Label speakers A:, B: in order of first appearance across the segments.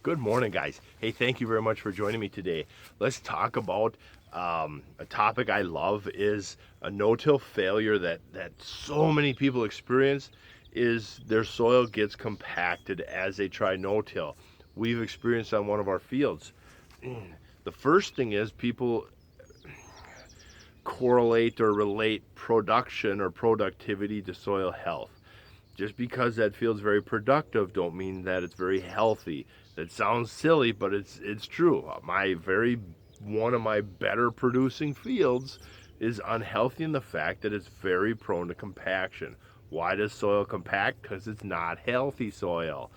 A: Good morning, guys. Hey, thank you very much for joining me today. Let's talk about a topic I love is a no-till failure that so many people experience is their soil gets compacted as they try no-till. We've experienced on one of our fields. The first thing is people correlate or relate production or productivity to soil health. Just because that field's very productive don't mean that it's very healthy. That sounds silly, but it's true. One of my better producing fields is unhealthy in the fact that it's very prone to compaction. Why does soil compact? Because it's not healthy soil.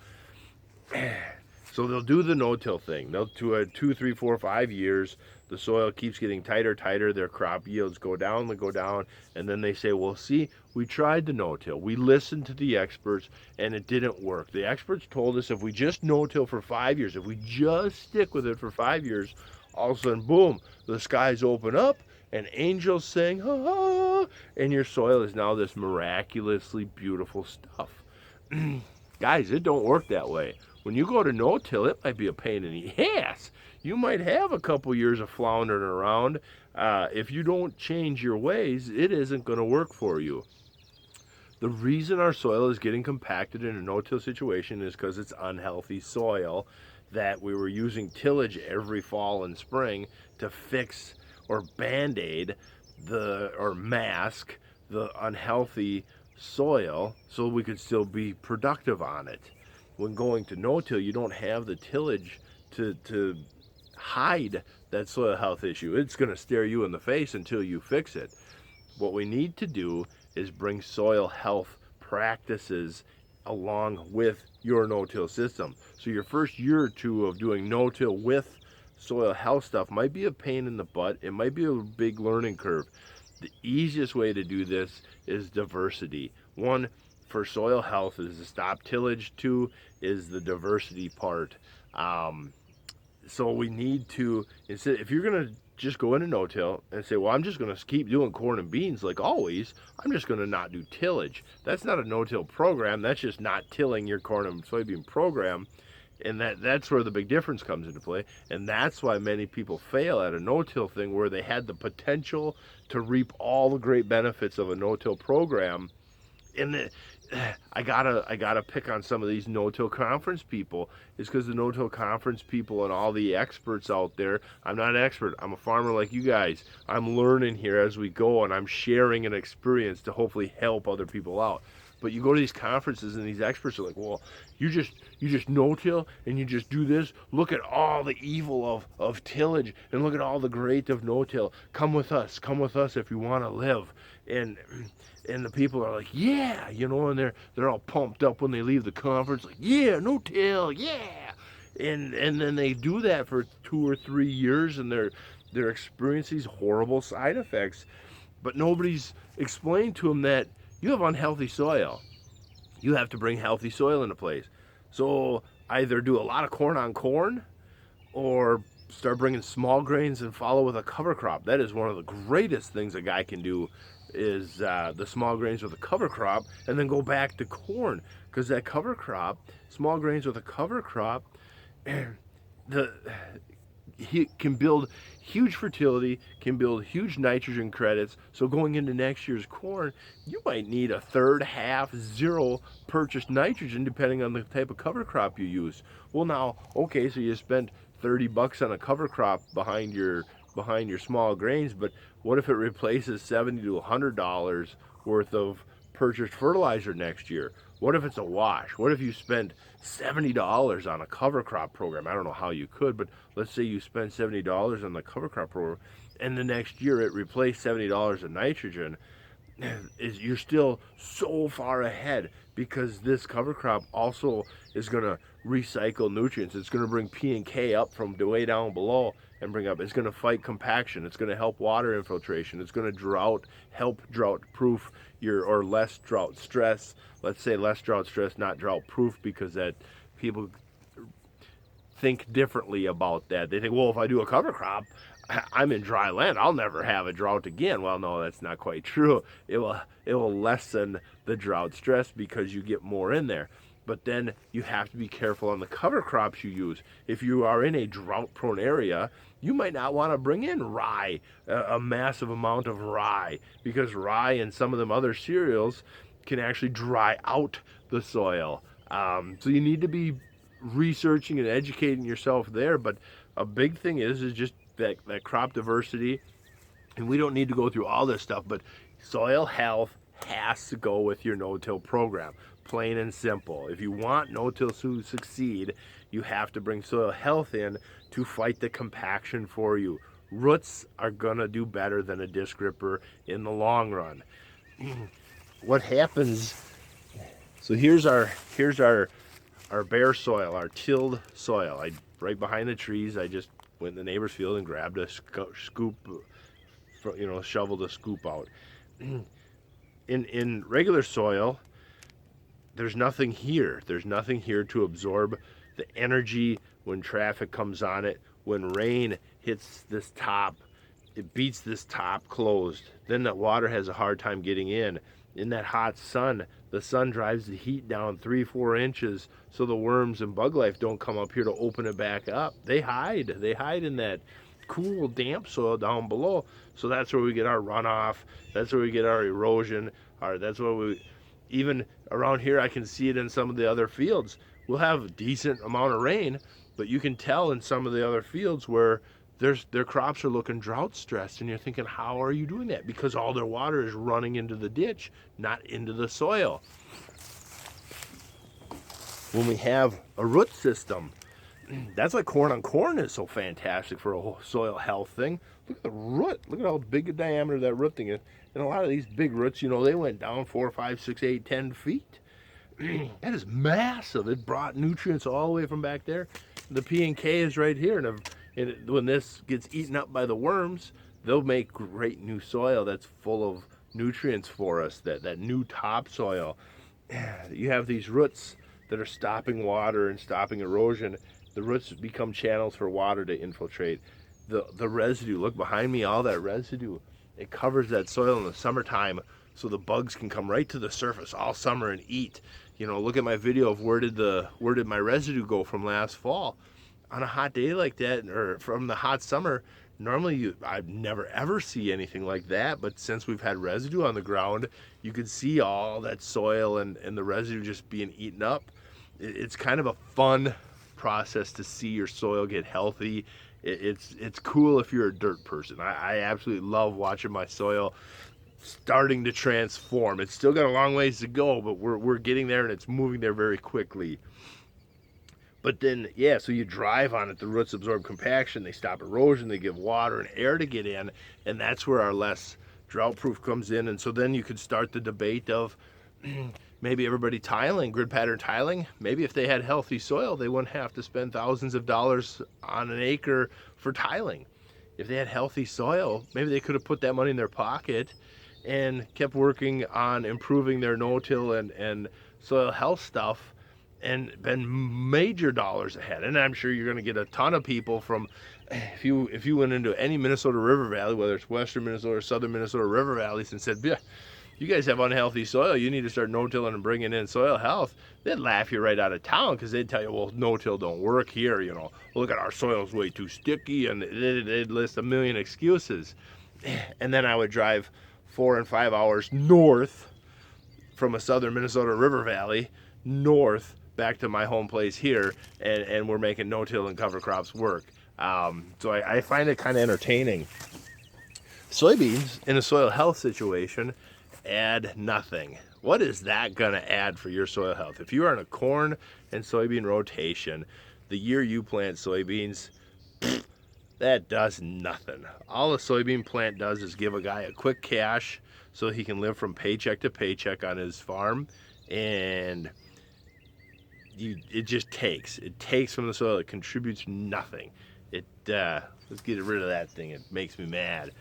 A: So they'll do the no-till thing. They'll do it 2, 3, 4, 5 years. The soil keeps getting tighter, tighter. Their crop yields go down, they go down, and then they say, "Well, see, we tried the no-till. We listened to the experts, and it didn't work. The experts told us if we just no-till for 5 years, if we just stick with it for 5 years, all of a sudden, boom, the skies open up, and angels sing, ha ha, and your soil is now this miraculously beautiful stuff." Guys, it don't work that way. When you go to no-till, it might be a pain in the ass. You might have a couple years of floundering around. If you don't change your ways, it isn't going to work for you. The reason our soil is getting compacted in a no-till situation is because it's unhealthy soil that we were using tillage every fall and spring to fix or band-aid or mask the unhealthy soil so we could still be productive on it. When going to no-till, you don't have the tillage to hide that soil health issue. It's going to stare you in the face until you fix it. What we need to do is bring soil health practices along with your no-till system. So your first year or two of doing no-till with soil health stuff might be a pain in the butt. It might be a big learning curve. The easiest way to do this is diversity. One, for soil health is to stop tillage. Two is the diversity part. So we need to, instead, if you're going to just go into no-till and say, well, I'm just going to keep doing corn and beans like always, I'm just going to not do tillage. That's not a no-till program. That's just not tilling your corn and soybean program. And that's where the big difference comes into play. And that's why many people fail at a no-till thing where they had the potential to reap all the great benefits of a no-till program. And I gotta pick on some of these no-till conference people is because the no-till conference people and all the experts out there. I'm not an expert. I'm a farmer like you guys. I'm learning here as we go, and I'm sharing an experience to hopefully help other people out. But you go to these conferences and these experts are like, well, you just no-till and you just do this. Look at all the evil of tillage and look at all the great of no-till. Come with us if you want to live. And the people are like, yeah, and they're all pumped up when they leave the conference, like, yeah, no-till, yeah. And then they do that for 2 or 3 years and they're experiencing these horrible side effects. But nobody's explained to them that you have unhealthy soil. You have to bring healthy soil into place. So either do a lot of corn on corn or start bringing small grains and follow with a cover crop. That is one of the greatest things a guy can do is the small grains with a cover crop and then go back to corn because that cover crop, small grains with a cover crop, he can build huge fertility, can build huge nitrogen credits. So going into next year's corn, you might need a third, half, zero purchased nitrogen depending on the type of cover crop you use. Well, now, okay, so you spent $30 on a cover crop behind your small grains, but what if it replaces $70 to $100 worth of purchased fertilizer next year? What if it's a wash? What if you spent $70 on a cover crop program? I don't know how you could, but let's say you spend $70 on the cover crop program and the next year it replaced $70 of nitrogen. You're still so far ahead because this cover crop also is going to recycle nutrients. It's going to bring P and K up from way down below and bring up. It's going to fight compaction. It's going to help water infiltration. It's going to help drought proof or less drought stress. Let's say less drought stress, not drought proof, because that people think differently about that. They think, well, if I do a cover crop, I'm in dry land. I'll never have a drought again. Well, no, that's not quite true. It will lessen the drought stress because you get more in there. But then you have to be careful on the cover crops you use. If you are in a drought-prone area, you might not want to bring in rye, a massive amount of rye, because rye and some of them other cereals can actually dry out the soil. So you need to be researching and educating yourself there. But a big thing is just that crop diversity. And we don't need to go through all this stuff, but soil health has to go with your no-till program, plain and simple. If you want no-till to succeed, you have to bring soil health in to fight the compaction for you. Roots are gonna do better than a disc ripper in the long run. What happens, so here's our bare soil, our tilled soil. Right behind the trees, I just went in the neighbor's field and grabbed a scoop, shoveled a scoop out. In regular soil, there's nothing here. There's nothing here to absorb the energy when traffic comes on it. When rain hits this top, it beats this top closed. Then the water has a hard time getting in. In that hot sun, the sun drives the heat down 3-4 inches so the worms and bug life don't come up here to open it back up. They hide in that cool, damp soil down below. So that's where we get our runoff. That's where we get our erosion. That's where we, even around here, I can see it in some of the other fields. We'll have a decent amount of rain, but you can tell in some of the other fields where their crops are looking drought stressed, and you're thinking, how are you doing that? Because all their water is running into the ditch, not into the soil. When we have a root system, that's why corn on corn is so fantastic for a whole soil health thing. Look at the root. Look at how big a diameter that root thing is. And a lot of these big roots, they went down 4, 5, 6, 8, 10 feet. That is massive. It brought nutrients all the way from back there. The P and K is right here. And when this gets eaten up by the worms, they'll make great new soil that's full of nutrients for us, that new topsoil. You have these roots that are stopping water and stopping erosion. The roots become channels for water to infiltrate. The residue, look behind me, all that residue, it covers that soil in the summertime so the bugs can come right to the surface all summer and eat. Look at my video of where did my residue go from last fall. On a hot day like that, or from the hot summer, normally I'd never ever see anything like that, but since we've had residue on the ground, you can see all that soil and the residue just being eaten up. It's kind of a fun process to see your soil get healthy. It's cool if you're a dirt person. I absolutely love watching my soil starting to transform. It's still got a long ways to go, but we're getting there, and it's moving there very quickly. But then, so you drive on it, the roots absorb compaction, they stop erosion, they give water and air to get in, and that's where our less drought proof comes in. And so then you could start the debate of maybe everybody tiling, grid pattern tiling. Maybe if they had healthy soil, they wouldn't have to spend thousands of dollars on an acre for tiling. If they had healthy soil, maybe they could have put that money in their pocket and kept working on improving their no-till and soil health stuff, and been major dollars ahead. And I'm sure you're going to get a ton of people from, if you went into any Minnesota river valley, whether it's western Minnesota or southern Minnesota river valleys, and said, yeah, you guys have unhealthy soil, you need to start no-tilling and bringing in soil health, they'd laugh you right out of town, because they'd tell you, well, no-till don't work here, look at our soil's way too sticky, and they'd list a million excuses. And then I would drive 4 and 5 hours north from a southern Minnesota river valley, north back to my home place here, and we're making no-till and cover crops work. So I find it kind of entertaining. Soybeans in a soil health situation add nothing. What is that gonna add for your soil health? If you are in a corn and soybean rotation, the year you plant soybeans, that does nothing. All a soybean plant does is give a guy a quick cash so he can live from paycheck to paycheck on his farm, and it just takes from the soil. It contributes nothing. Let's get rid of that thing. It makes me mad.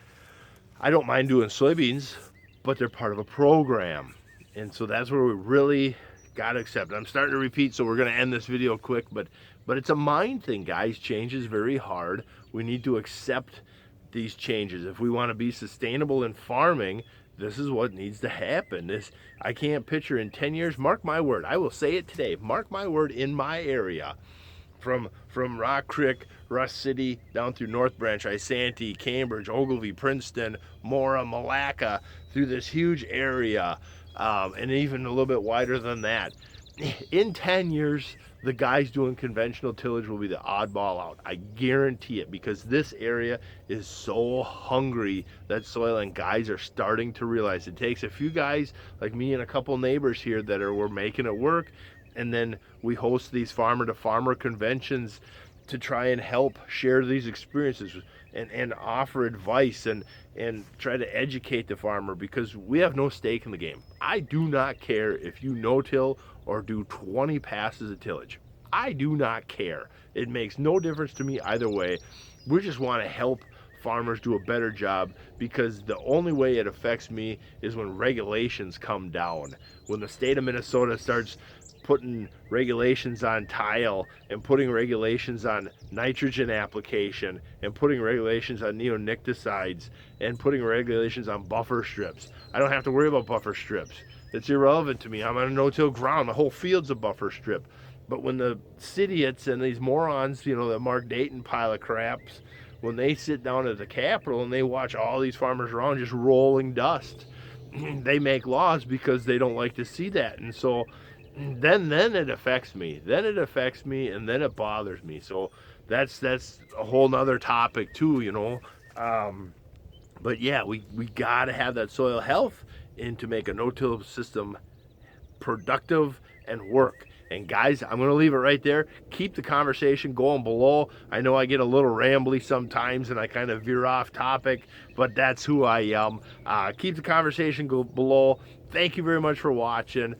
A: I don't mind doing soybeans, but they're part of a program, and so that's where we really got to accept it. I'm starting to repeat, so we're going to end this video quick, but it's a mind thing, guys. Change is very hard. We need to accept these changes. If we want to be sustainable in farming, this is what needs to happen. I can't picture in 10 years, mark my word, I will say it today, mark my word, in my area, from Rock Creek, Rush City, down through North Branch, Isanti, Cambridge, Ogilvie, Princeton, Mora, Malacca, through this huge area, and even a little bit wider than that. In 10 years, the guys doing conventional tillage will be the oddball out. I guarantee it, because this area is so hungry that soil, and guys are starting to realize it takes a few guys like me and a couple neighbors here that we're making it work. And then we host these farmer to farmer conventions to try and help share these experiences and offer advice and try to educate the farmer, because we have no stake in the game. I do not care if you no-till or do 20 passes of tillage. I do not care. It makes no difference to me either way. We just want to help farmers do a better job, because the only way it affects me is when regulations come down. When the state of Minnesota starts putting regulations on tile, and putting regulations on nitrogen application, and putting regulations on neonicotinoids, and putting regulations on buffer strips. I don't have to worry about buffer strips. It's irrelevant to me. I'm on a no-till ground. The whole field's a buffer strip. But when the idiots and these morons, that Mark Dayton pile of craps, when they sit down at the Capitol and they watch all these farmers around just rolling dust, they make laws because they don't like to see that. And so then it affects me. Then it affects me, and then it bothers me. So that's a whole nother topic too, But yeah, we got to have that soil health and to make a no-till system productive and work. And guys, I'm going to leave it right there. Keep the conversation going below. I know I get a little rambly sometimes and I kind of veer off topic, but that's who I am. Keep the conversation below. Thank you very much for watching.